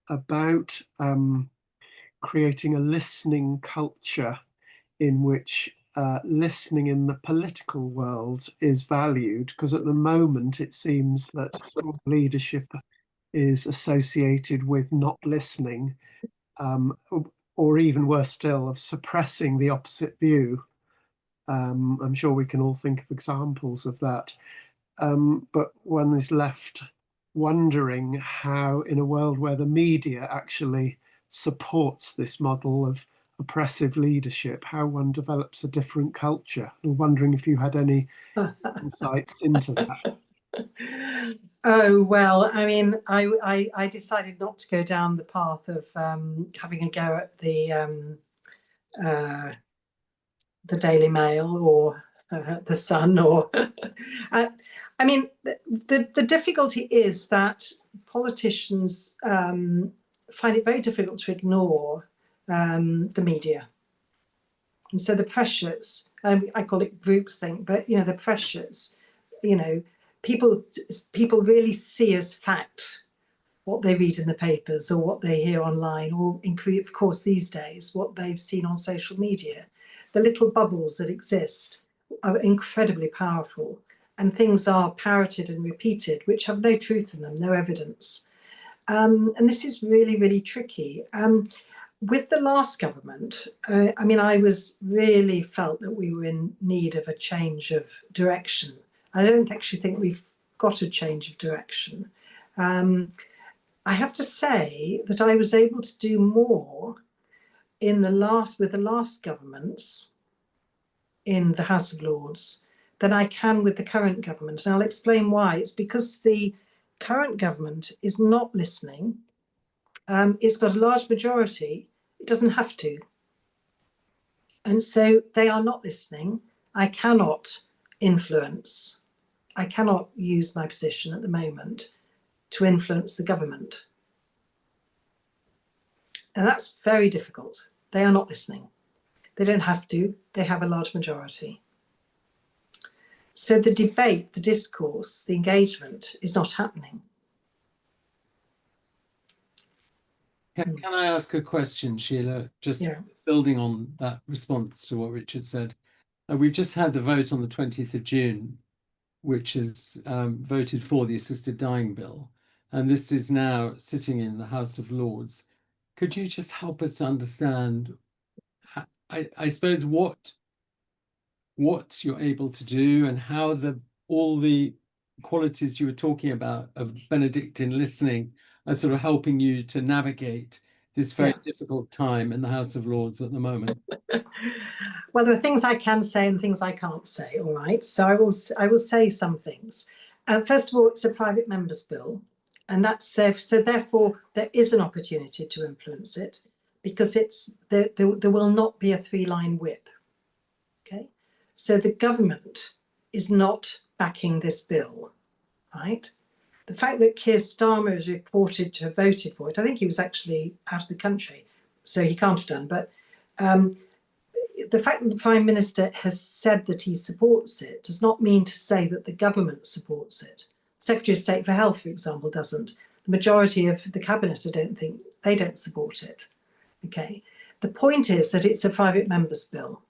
G: about creating a listening culture in which listening in the political world is valued, because at the moment it seems that leadership is associated with not listening, or even worse still, of suppressing the opposite view. I'm sure we can all think of examples of that. But one is left wondering how, in a world where the media actually supports this model of oppressive leadership, how one develops a different culture. I'm wondering if you had any insights into that.
C: Oh, well, I mean, I decided not to go down the path of having a go at the Daily Mail or the Sun, or I mean, the difficulty is that politicians find it very difficult to ignore the media, and so the pressures. I call it groupthink, but the pressures. People really see as fact what they read in the papers or what they hear online, or of course these days what they've seen on social media. The little bubbles that exist are incredibly powerful, and things are parroted and repeated which have no truth in them, no evidence. And this is really, really tricky. With the last government, I mean, I really felt that we were in need of a change of direction. I don't actually think we've got a change of direction. I have to say that I was able to do more with the last governments in the House of Lords than I can with the current government. And I'll explain why. It's because the current government is not listening. It's got a large majority. It doesn't have to. And so they are not listening. I cannot influence. I cannot use my position at the moment to influence the government. And that's very difficult. They are not listening. They don't have to. They have a large majority. So the debate, the discourse, the engagement is not happening.
A: Can I ask a question, Sheila? Just building on that response to what Richard said. We've just had the vote on the 20th of June, which is voted for the assisted dying bill. And this is now sitting in the House of Lords. Could you just help us to understand, I suppose, what you're able to do and how all the qualities you were talking about of Benedictine listening are sort of helping you to navigate this very difficult time in the House of Lords at the moment?
C: Well, there are things I can say and things I can't say, all right? So I will say some things. First of all, it's a private member's bill, and that's so therefore there is an opportunity to influence it, because there will not be a 3-line whip, okay? So the government is not backing this bill, right? The fact that Keir Starmer is reported to have voted for it, I think he was actually out of the country, so he can't have done, but the fact that the Prime Minister has said that he supports it does not mean to say that the government supports it. Secretary of State for Health, for example, doesn't. The majority of the Cabinet, they don't support it. Okay. The point is that it's a private member's bill.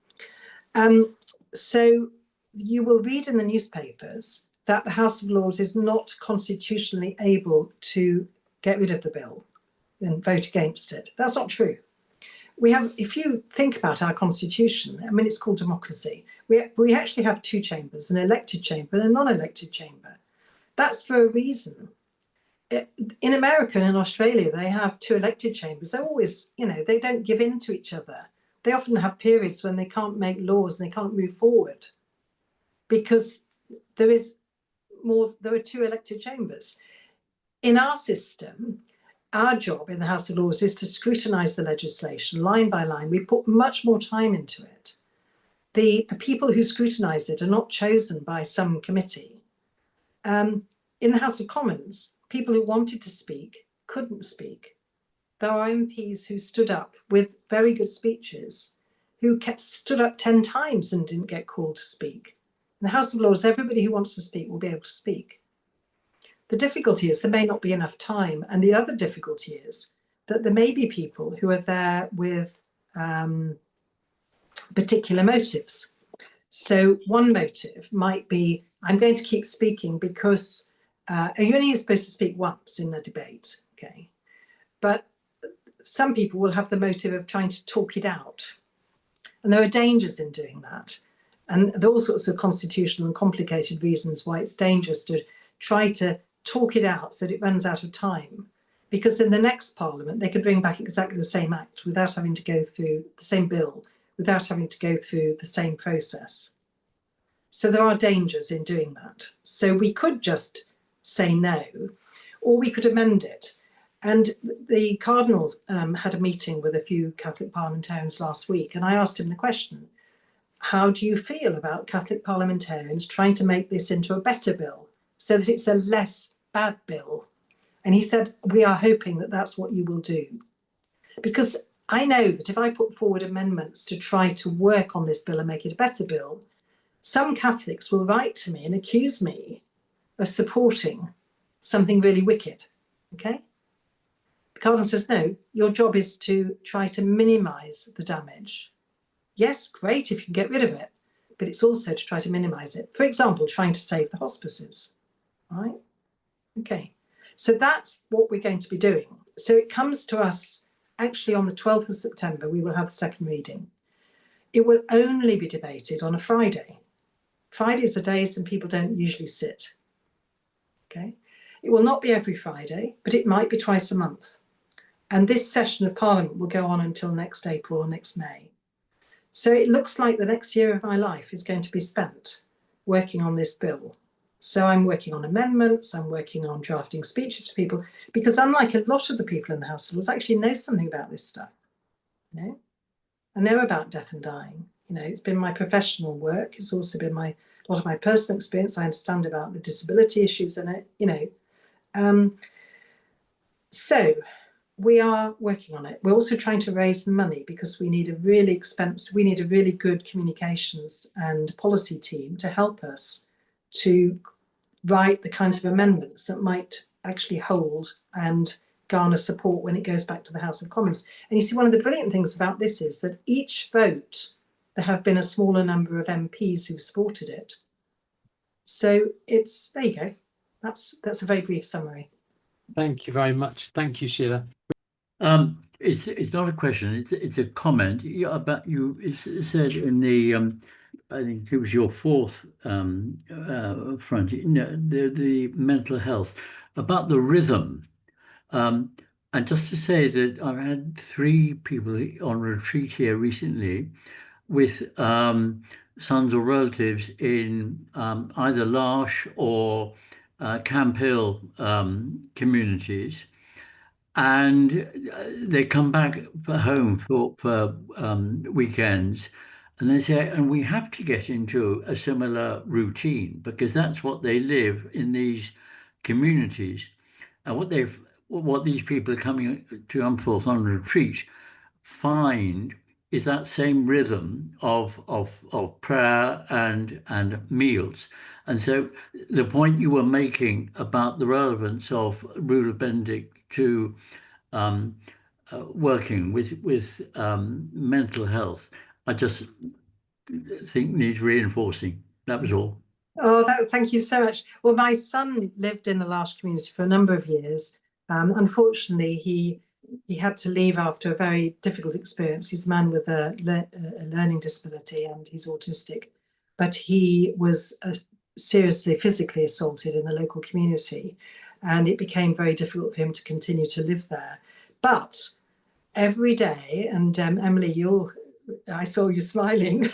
C: So you will read in the newspapers that the House of Lords is not constitutionally able to get rid of the bill and vote against it. That's not true. If you think about our constitution, I mean, it's called democracy. We actually have 2 chambers, an elected chamber and a non-elected chamber. That's for a reason. In America and in Australia, they have 2 elected chambers. They're always, they don't give in to each other. They often have periods when they can't make laws and they can't move forward because there are 2 elected chambers. In our system, our job in the House of Lords is to scrutinise the legislation line by line. We put much more time into it. The people who scrutinise it are not chosen by some committee. In the House of Commons, people who wanted to speak couldn't speak. There are MPs who stood up with very good speeches, who stood up 10 times and didn't get called to speak. In the House of Lords, everybody who wants to speak will be able to speak. The difficulty is there may not be enough time. And the other difficulty is that there may be people who are there with particular motives. So one motive might be, I'm going to keep speaking because you're only supposed to speak once in a debate, okay? But some people will have the motive of trying to talk it out. And there are dangers in doing that. And there are all sorts of constitutional and complicated reasons why it's dangerous to try to talk it out so that it runs out of time. Because in the next Parliament, they could bring back exactly the same act without having to go through the same bill, without having to go through the same process. So there are dangers in doing that. So we could just say no, or we could amend it. And the Cardinals had a meeting with a few Catholic parliamentarians last week, and I asked him the question, how do you feel about Catholic parliamentarians trying to make this into a better bill so that it's a less bad bill? And he said, we are hoping that that's what you will do. Because I know that if I put forward amendments to try to work on this bill and make it a better bill, some Catholics will write to me and accuse me of supporting something really wicked, okay? The Cardinal says, no, your job is to try to minimise the damage. Yes, great if you can get rid of it, but it's also to try to minimise it. For example, trying to save the hospices, right? Okay, so that's what we're going to be doing. So it comes to us actually on the 12th of September, we will have the second reading. It will only be debated on a Friday. Fridays are days when people don't usually sit, okay? It will not be every Friday, but it might be twice a month. And this session of Parliament will go on until next April or next May. So it looks like the next year of my life is going to be spent working on this bill. So I'm working on amendments, I'm working on drafting speeches to people, because unlike a lot of the people in the House of Lords, I actually know something about this stuff. You know, I know about death and dying. You know, it's been my professional work. It's also been a lot of my personal experience. I understand about the disability issues in it, you know. So we are working on it. We're also trying to raise money because we need a really good communications and policy team to help us to write the kinds of amendments that might actually hold and garner support when it goes back to the House of Commons. And you see, one of the brilliant things about this is that each vote, there have been a smaller number of MPs who've supported it. So it's, there you go. That's a very brief summary.
A: Thank you very much. Thank you, Sheila.
H: It's not a question. It's a comment. About you said in the I think it was your fourth front. You know, the mental health, about the rhythm. And just to say that I've had 3 people on retreat here recently with sons or relatives in either Larsh or Camp Hill communities. And they come back home for weekends, and they say, and we have to get into a similar routine because that's what they live in these communities. And what these people are coming to Umpforth on retreat find is that same rhythm of prayer and meals. And so the point you were making about the relevance of Rule of Benedict to working with mental health, I just think needs reinforcing. That was all.
C: Oh, thank you so much. Well, my son lived in the Larsh community for a number of years. Unfortunately, he had to leave after a very difficult experience. He's a man with a learning disability and he's autistic, but he was seriously physically assaulted in the local community, and it became very difficult for him to continue to live there. But every day, and Emily, I saw you smiling,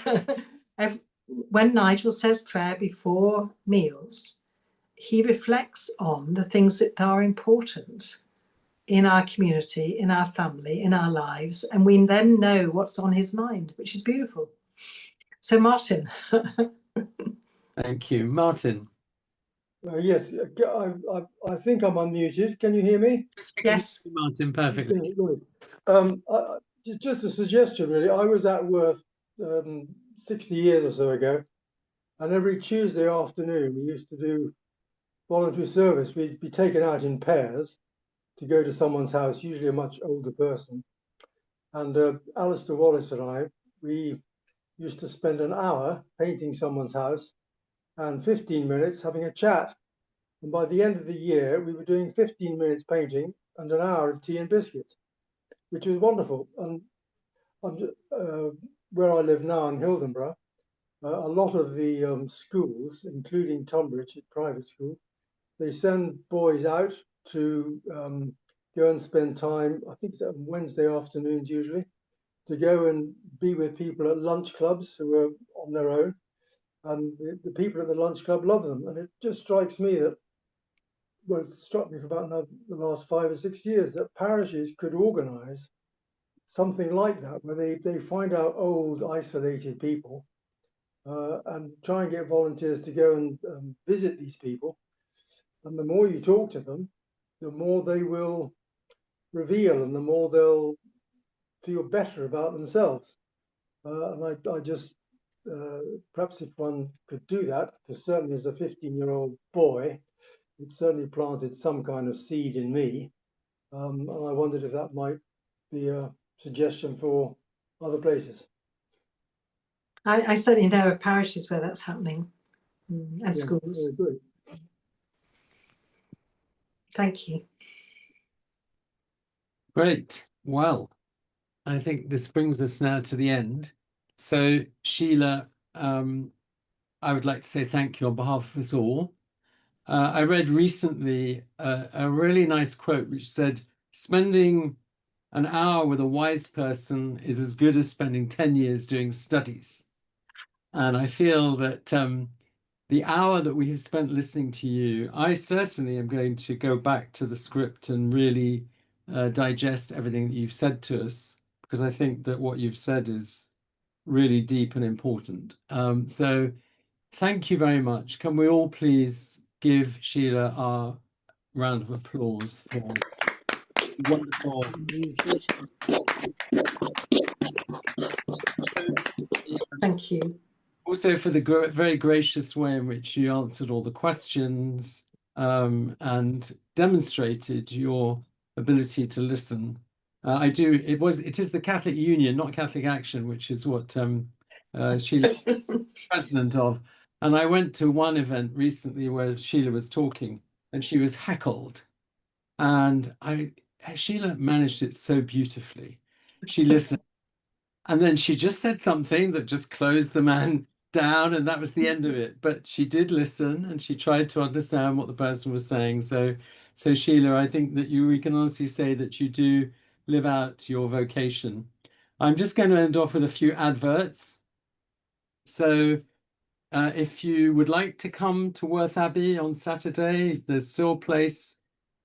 C: when Nigel says prayer before meals, he reflects on the things that are important in our community, in our family, in our lives, and we then know what's on his mind, which is beautiful. So, Martin.
A: Thank you. Martin.
F: Yes, I think I'm unmuted. Can you hear me?
C: Yes.
A: Martin, perfectly.
F: Just a suggestion, really. I was at Worth 60 years or so ago, and every Tuesday afternoon we used to do voluntary service. We'd be taken out in pairs to go to someone's house, usually a much older person. And Alistair Wallace and I, we used to spend an hour painting someone's house and 15 minutes having a chat. And by the end of the year, we were doing 15 minutes painting and an hour of tea and biscuits, which was wonderful. And where I live now in Hildenborough, a lot of the schools, including Tonbridge, private school, they send boys out to go and spend time, I think it's on Wednesday afternoons usually, to go and be with people at lunch clubs who are on their own. And the people at the lunch club love them. And it just strikes me that, well, it struck me for about the last 5 or 6 years, that parishes could organise something like that, where they find out old, isolated people and try and get volunteers to go and visit these people. And the more you talk to them, the more they will reveal and the more they'll feel better about themselves. And I just, perhaps if one could do that, because certainly as a 15-year-old boy, it certainly planted some kind of seed in me. And I wondered if that might be a suggestion for other places.
C: I certainly know of parishes where that's happening, and schools.
F: Good.
C: Thank you.
A: Great. Well, I think this brings us now to the end. So, Sheila, I would like to say thank you on behalf of us all. I read recently a really nice quote which said, spending an hour with a wise person is as good as spending 10 years doing studies. And I feel that the hour that we have spent listening to you, I certainly am going to go back to the script and really digest everything that you've said to us, because I think that what you've said is really deep and important. So thank you very much. Can we all please give Sheila our round of applause for wonderful.
C: Thank you.
A: Also for the very gracious way in which you answered all the questions and demonstrated your ability to listen. It is the Catholic Union, not Catholic Action, which is what Sheila's president of. And I went to one event recently where Sheila was talking and she was heckled. And Sheila managed it so beautifully. She listened. And then she just said something that just closed the man down, and that was the end of it. But she did listen and she tried to understand what the person was saying. So Sheila, I think that we can honestly say that you do live out your vocation. I'm just going to end off with a few adverts. So if you would like to come to Worth Abbey on Saturday, there's still a place.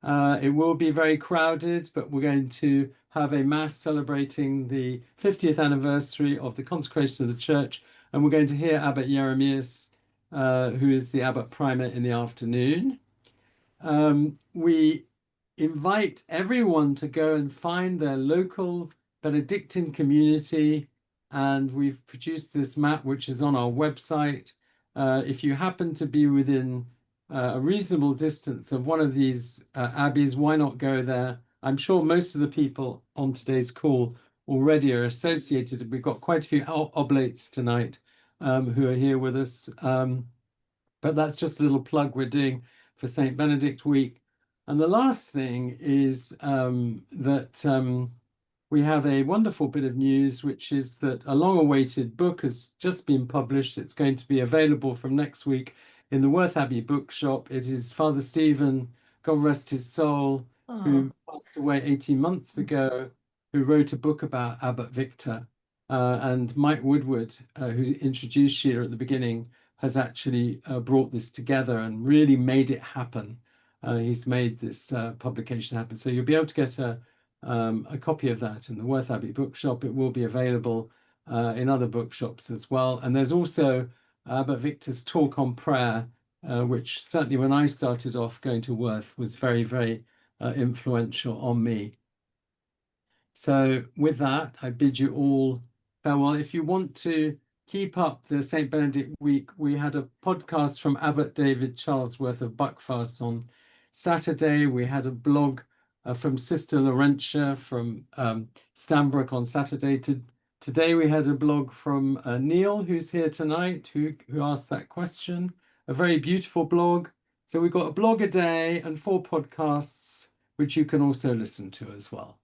A: It will be very crowded, but we're going to have a mass celebrating the 50th anniversary of the consecration of the church. And we're going to hear Abbot Jeremias, who is the Abbot Primate, in the afternoon. We invite everyone to go and find their local Benedictine community. And we've produced this map, which is on our website. If you happen to be within a reasonable distance of one of these abbeys, why not go there? I'm sure most of the people on today's call already are associated. We've got quite a few oblates tonight who are here with us. But that's just a little plug we're doing for St Benedict week. And the last thing is that we have a wonderful bit of news, which is that a long-awaited book has just been published. It's going to be available from next week in the Worth Abbey bookshop. It is Father Stephen, God rest his soul, who passed away 18 months ago, who wrote a book about Abbot Victor. And Mike Woodward, who introduced Sheila at the beginning, has actually brought this together and really made it happen. He's made this publication happen. So you'll be able to get a copy of that in the Worth Abbey bookshop. It will be available in other bookshops as well. And there's also Abbot Victor's talk on prayer, which certainly when I started off going to Worth was very, very influential on me. So with that, I bid you all farewell. If you want to keep up the St Benedict week, we had a podcast from Abbot David Charlesworth of Buckfast on Saturday. We had a blog from Sister Laurentia from Stanbrook on Saturday. Today we had a blog from Neil, who's here tonight, who asked that question. A very beautiful blog. So we've got a blog a day and 4 podcasts, which you can also listen to as well.